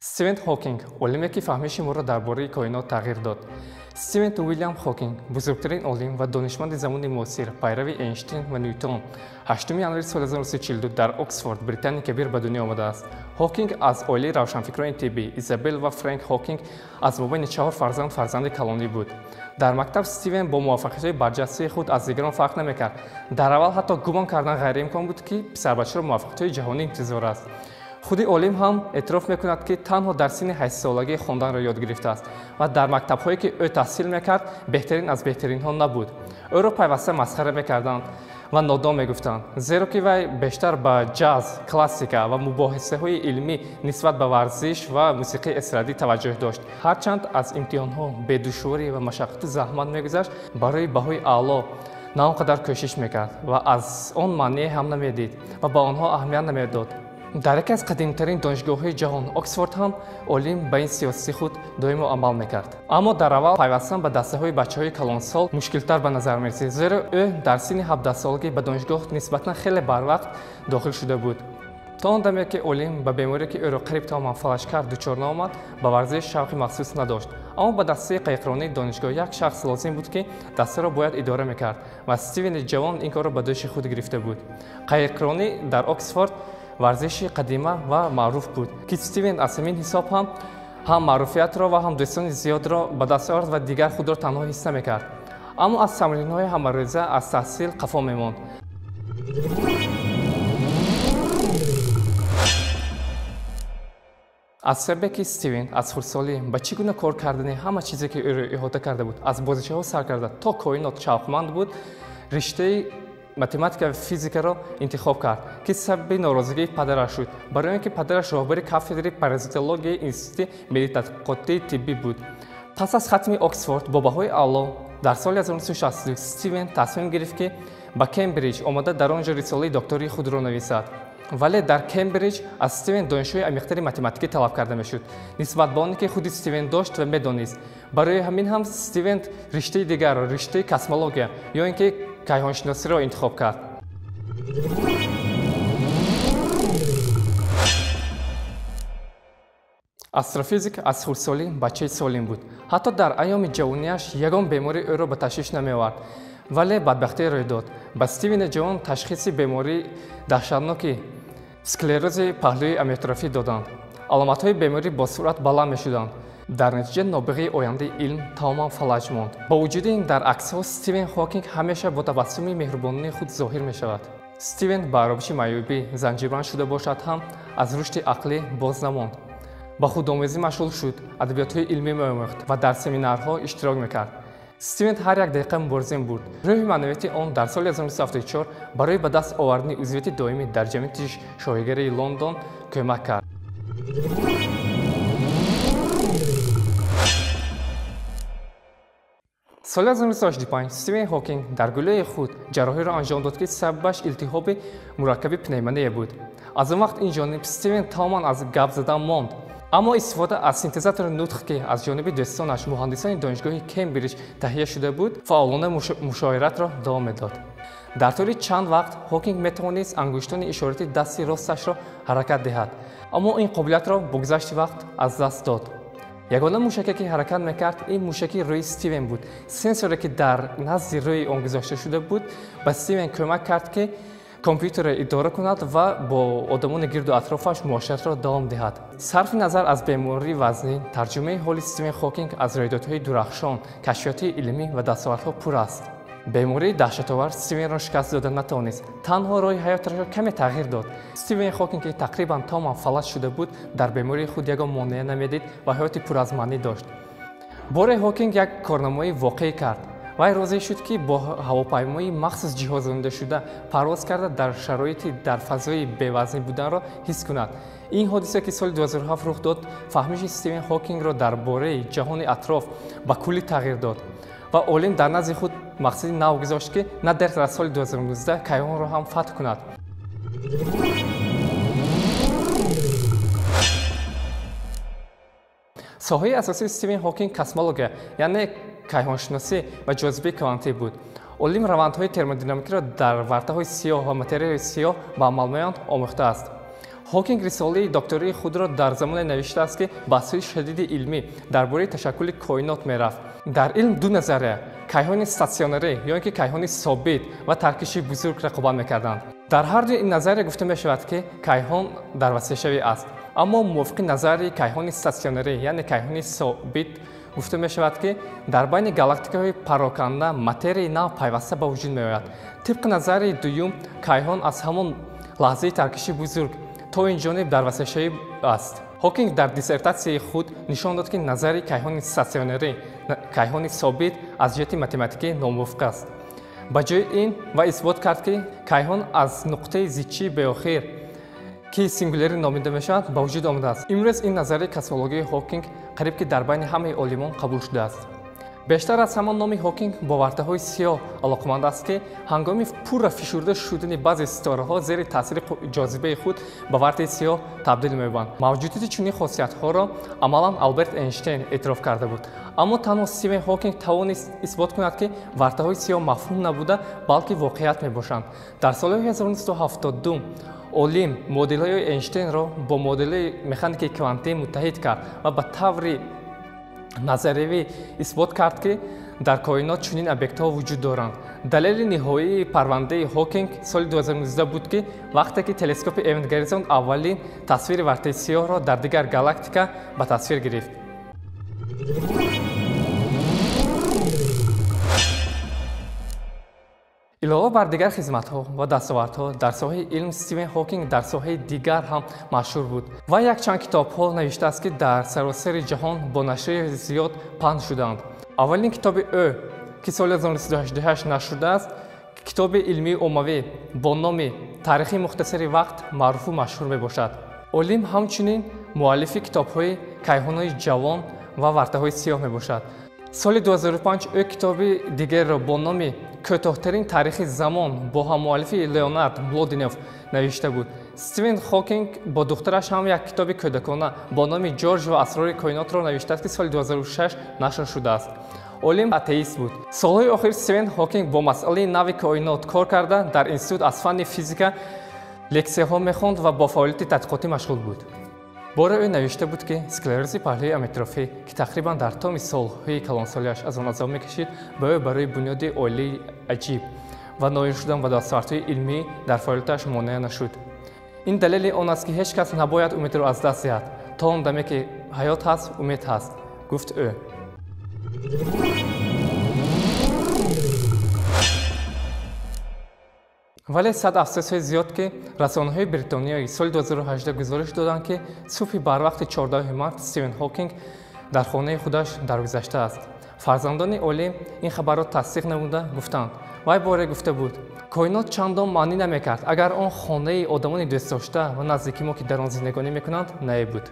Стивен Хокинг олиме ки фаҳмиши моро дар бораи коинот тағйир дод. Стивен Уильям Хокинг бузургтарин олим ва донишманди замони муосир, пайрави Эйнштейн ва Ньютон, 8 январи соли 1942 дар Оксфорд, Британияи Кабир ба дунё омадааст. Хокинг аз оилаи равшанфикрони тиббӣ Изабел ва Фрэнк Хокинг аз мобайни 4 фарзанд фарзанди калонӣ буд. Дар мактаб Стивен бо муваффақиятҳои барҷастаи худ аз дигарон фарқ намекард. Дар аввал ҳатто гумон кардан ғайриимкон буд ки писарбачаро муваффақиятҳои ҷаҳонӣ интизор аст. худи олим ҳам эътироф мекунад ки танҳо дар синни 8-солагӣ хонданро ёд гирифтааст ва дар мактабҳое ки ӯ таҳсил мекард беҳтарин аз беҳтаринҳо набуд. ӯро пайваста масхара мекарданд ва нодон мегуфтанд, зеро ки вай бештар ба ҷаз, классика ва мубоҳисаҳои илмӣ нисбат ба варзиш ва мусиқии эстрадӣ таваҷҷӯҳ дошт. ҳарчанд аз имтиҳонҳо бедушворӣ ва машаққату заҳмат мегузашт, барои баҳои аъло на он қадар кӯшиш мекард ва аз он маъние ҳам намедид ва ба онҳо аҳамият намедод. дар яке аз қадимтарин донишгоҳҳои ҷаҳон Оксфорд ҳам олим ба ин сиёсати худ доимо амал мекард. Аммо дар аввал пайвастан ба дастаҳои бачаҳои калонсол мушкилтар ба назар мерасид, зеро ӯ дар синни 17-солагӣ ба донишгоҳ нисбатан хеле барвақт дохил шуда буд. то он даме ки олим ба беморие ки ӯро қариб тамоман фалаж кард дучор наомад, ба варзиш шавқи махсус надошт. аммо ба дастаи қайиқронии донишгоҳ як шахс лозим буд ки дастаро бояд идора мекард ва Стивени ҷавон ин корро ба дӯши худ гирифта буд. қайиқронӣ дар Оксфорд варзиши қадима ва маъруф буд ки Стивен аз ҳамин ҳисоб ҳам маъруфиятро ва ҳам дӯстони зиёдро ба даст орд ва дигар худро танҳо ҳис намекард. аммо аз тамринҳои ҳамарӯза аз таҳсил қафо мемонд. аз себе ки Стивен аз хурдсолӣ ба чӣ гуна кор кардани ҳама чизе ки ӯро иҳота карда буд, аз бозишаҳо сар карда то коинот шавқманд буд, риштаи математика ва физикаро интихоб кард ки сабаби норозигии падараш шуд, барои он ки падараш роҳбари кафедраи паразитологияи институти миллии тадқиқотии тиббӣ буд. пас аз хатми Оксфорд бо баҳои аъло дар соли 1962 Стивен тасмим гирифт ки ба Кембриҷ омада дар он ҷо рисолаи доктории худро нависад. вале дар Кембриҷ аз Стивен донишҳои амиқтари математикӣ талаб карда мешуд, нисбат ба оне ки худи Стивен дошт ва медонист. барои ҳамин ҳам Стивен риштаи дигарро, риштаи космология ё ин ки кайҳоншиносиро интихоб кард. астрофизик аз хурдсолӣ бачаи солим буд. ҳатто дар айёми ҷавониаш ягон беморӣ ӯро ба ташвиш намеовард. вале бадбахтие рӯй дод. ба Стивени ҷавон ташхиси бемории даҳшатноки склерози паҳлӯи амиотрофӣ доданд. аломатҳои беморӣ бо суръат баланд мешуданд. дар натиҷа нобиғии ояндаи илм тамоман фалаҷ монд. бо вуҷуди ин дар аксҳо Стивен Хокинг ҳамеша бо табассуми меҳрубонии худ зоҳир мешавад. Стивен ба аробиши маъюбӣ занҷирбанд шуда бошад ҳам аз рушди ақлӣ боз намонд. ба худомӯзӣ машғул шуд, адабиётҳои илмӣ меомӯхт ва дар семинарҳо иштирок мекард. Стивен ҳар як дақиқа мубориза бурд. рӯҳи маънавияти он дар соли 1974 барои ба даст овардани узвияти доимӣ дар ҷамъияти шоҳигараи Лондон кӯмак кард. соли 1985 Стивен Хокинг дар гулӯи худ ҷарроҳиро анҷом дод ки сабабаш илтиҳоби мураккаби пневмония буд. аз он вақт ин ҷониб Стивен тамоман аз гап задан монд. аммо истифода аз синтезатори нутқ ки аз ҷониби дӯстонаш муҳандисони донишгоҳи Кембриҷ таҳия шуда буд, фаъолона мушоиратро давом медод. дар тӯли чанд вақт Хокинг метавонист ангуштони ишорати дасти росташро ҳаракат диҳад, аммо ин қобилиятро бо гузашти вақт аз даст дод. ягона мушаке ки ҳаракат мекард ин мушаки рӯи Стивен буд. сенсоре ки дар назди рӯи он гузошта шуда буд ба Стивен кӯмак кард ки компютерро идора кунад ва бо одамони гирду атрофаш муоширатро давом диҳад. сарфи назар аз бемории вазнин, тарҷумаи ҳоли Стивен Хокинг аз рӯйдодҳои дурахшон, кашфиёти илмӣ ва дастовардҳо пур аст. бемории даҳшатовар Стивенро шикаст дода натавонист, танҳо роҳи ҳаёташро каме тағйир дод. Стивен Хокинг ки тақрибан тамоман фалаҷ шуда буд, дар бемории худ ягон монеа намедид ва ҳаёти пур аз маънӣ дошт. боре Хокинг як корномои воқеӣ кард. вай розӣ шуд ки бо ҳавопаймои махсус ҷиҳозонда шуда парвоз карда дар шароити дар фазои бевазнӣ буданро ҳис кунад. ин ҳодиса ки соли 2007 рух дод, фаҳмиши Стивен Хокингро дар бораи ҷаҳони атроф ба куллӣ тағйир дод ва олим дар назди худ мақсади нав гузошт ки на дер дар соли 2019 кайҳонро ҳам фатҳ кунад. соҳаи асосии Стивен Хокинг космология, яъне кайҳоншиносӣ ва ҷозибаи квантӣ буд. олим равандҳои термодинамикиро дар вартаҳои сиёҳ ва материяи сиёҳ ба амал меоянд омӯхтааст. ҳокинг рисолаи доктории худро дар замоне навиштааст, ки баҳсҳои шадиди илмӣ дар бораи ташаккули коинот мерафт. Дар илм ду назария кайҳони статсионарӣ ё ин ки кайҳони собит ва таркиши бузург рақобат мекарданд. дар ҳар ду ин назария гуфта мешавад, ки кайҳон дар васеъшавӣ аст. аммо мувофиқи назарии кайҳони статсионарӣ яъне кайҳони собит гуфта мешавад, ки дар байни галактикаҳои пароканда материяи нав пайваста ба вуҷуд меояд. тибқи назарии дуюм кайҳон аз ҳамон лаҳзаи таркиши бузург то ин ҷониб дар васеъшавӣ аст. ҳокинг дар диссертатсияи худ нишон дод, ки назарии кайҳони статсионарӣ кайҳони собит аз ҷиҳати математикӣ номувофиқ аст. ба ҷои ин ва исбот кард, ки кайҳон аз нуқтаи зичии беохир ки сингулярӣ номида мешавад ба вуҷуд омадааст. имрӯз ин назарияи космологии ҳокинг қариб ки дар байни ҳамаи олимон қабул шудааст. бештар аз ҳамон номи ҳокинг бо вартаҳои сиёҳ алоқаманд аст, ки ҳангоми пурра фишурда шудани баъзе ситораҳо зери таъсири ҷозибаи худ ба вартаи сиёҳ табдил меёбанд. мавҷудияти чунин хосиятҳоро амалан Алберт Эйнштейн эътироф карда буд. аммо танҳо Стивен Ҳокинг тавонист исбот кунад, ки вартаҳои сиёҳ мафҳум набуда, балки воқеият мебошанд. дар соли 1972 олим моделҳои Эйнштейнро бо моделҳои механикаи квантӣ муттаҳид кард ва ба таври назариявӣ исбот кард, ки дар коинот чунин объектҳо вуҷуд доранд. далели ниҳоии парвандаи Ҳокинг соли 2019 буд, ки вақте ки телескопи Event Horizon аввалин тасвири вартаи сиёҳро дар дигар галактика ба тасвир гирифт. илова бар дигар хизматҳо ва дастовардҳо дар соҳаи илм, Стивен Ҳокинг дар соҳаи дигар ҳам машҳур буд. вай якчанд китобҳо навиштааст, ки дар саросари ҷаҳон бо нашрии зиёд паҳн шудаанд. аввалин китоби ӯ, ки соли 1988 нашр шудааст, китоби илмии оммавӣ бо номи Таърихи мухтасари вақт маъруфу машҳур мебошад. олим ҳамчунин муаллифи китобҳои Кайҳонҳои ҷавон ва вартаҳои сиёҳ мебошад. соли 2005 ӯ китоби дигерро бо номи Кӯтоҳтарин таърихи замон бо ҳаммуаллифи Леонард Млодинов навишта буд. Стивен Ҳокинг бо духтараш ҳам як китоби кӯдакона бо номи Ҷорҷ ва асрори коинотро навиштааст, ки соли 2006 нашр шудааст. олим атеист буд. солҳои охир Стивен Ҳокинг бо масъалаи нави коинот кор карда дар институт аз фанни физика лексияҳо мехонд ва бо фаъолияти тадқиқотӣ машғул буд. бора ӯ навишта буд, ки склерози паҳлӯи амитрофӣ, ки тақрибан дар томи солҳои калонсолиаш аз он азоб мекашид, ба ӯ барои бунёди оилаи аҷиб ва ноил шудан ба дастовардҳои илмӣ дар фаъолияташ монеа нашуд. ин далели он аст, ки ҳеҷ кас набояд умедро аз даст диҳад. то он даме, ки ҳаёт ҳаст, умед ҳаст, гуфт ӯ. вале сад афсӯсҳои зиёд, ки расонаҳои бритониёӣ соли 2018 гузориш доданд, ки субҳи барвақти 14 март Стивен Ҳокинг дар хонаи худаш даргузаштааст. фарзандони олим ин хабарро тасдиқ намуда гуфтанд. вай боре гуфта буд: коинот чандон маънӣ намекард, агар он хонаи одамони дӯстдошта ва наздики мо, ки дар он зиндагонӣ мекунанд, намебуд.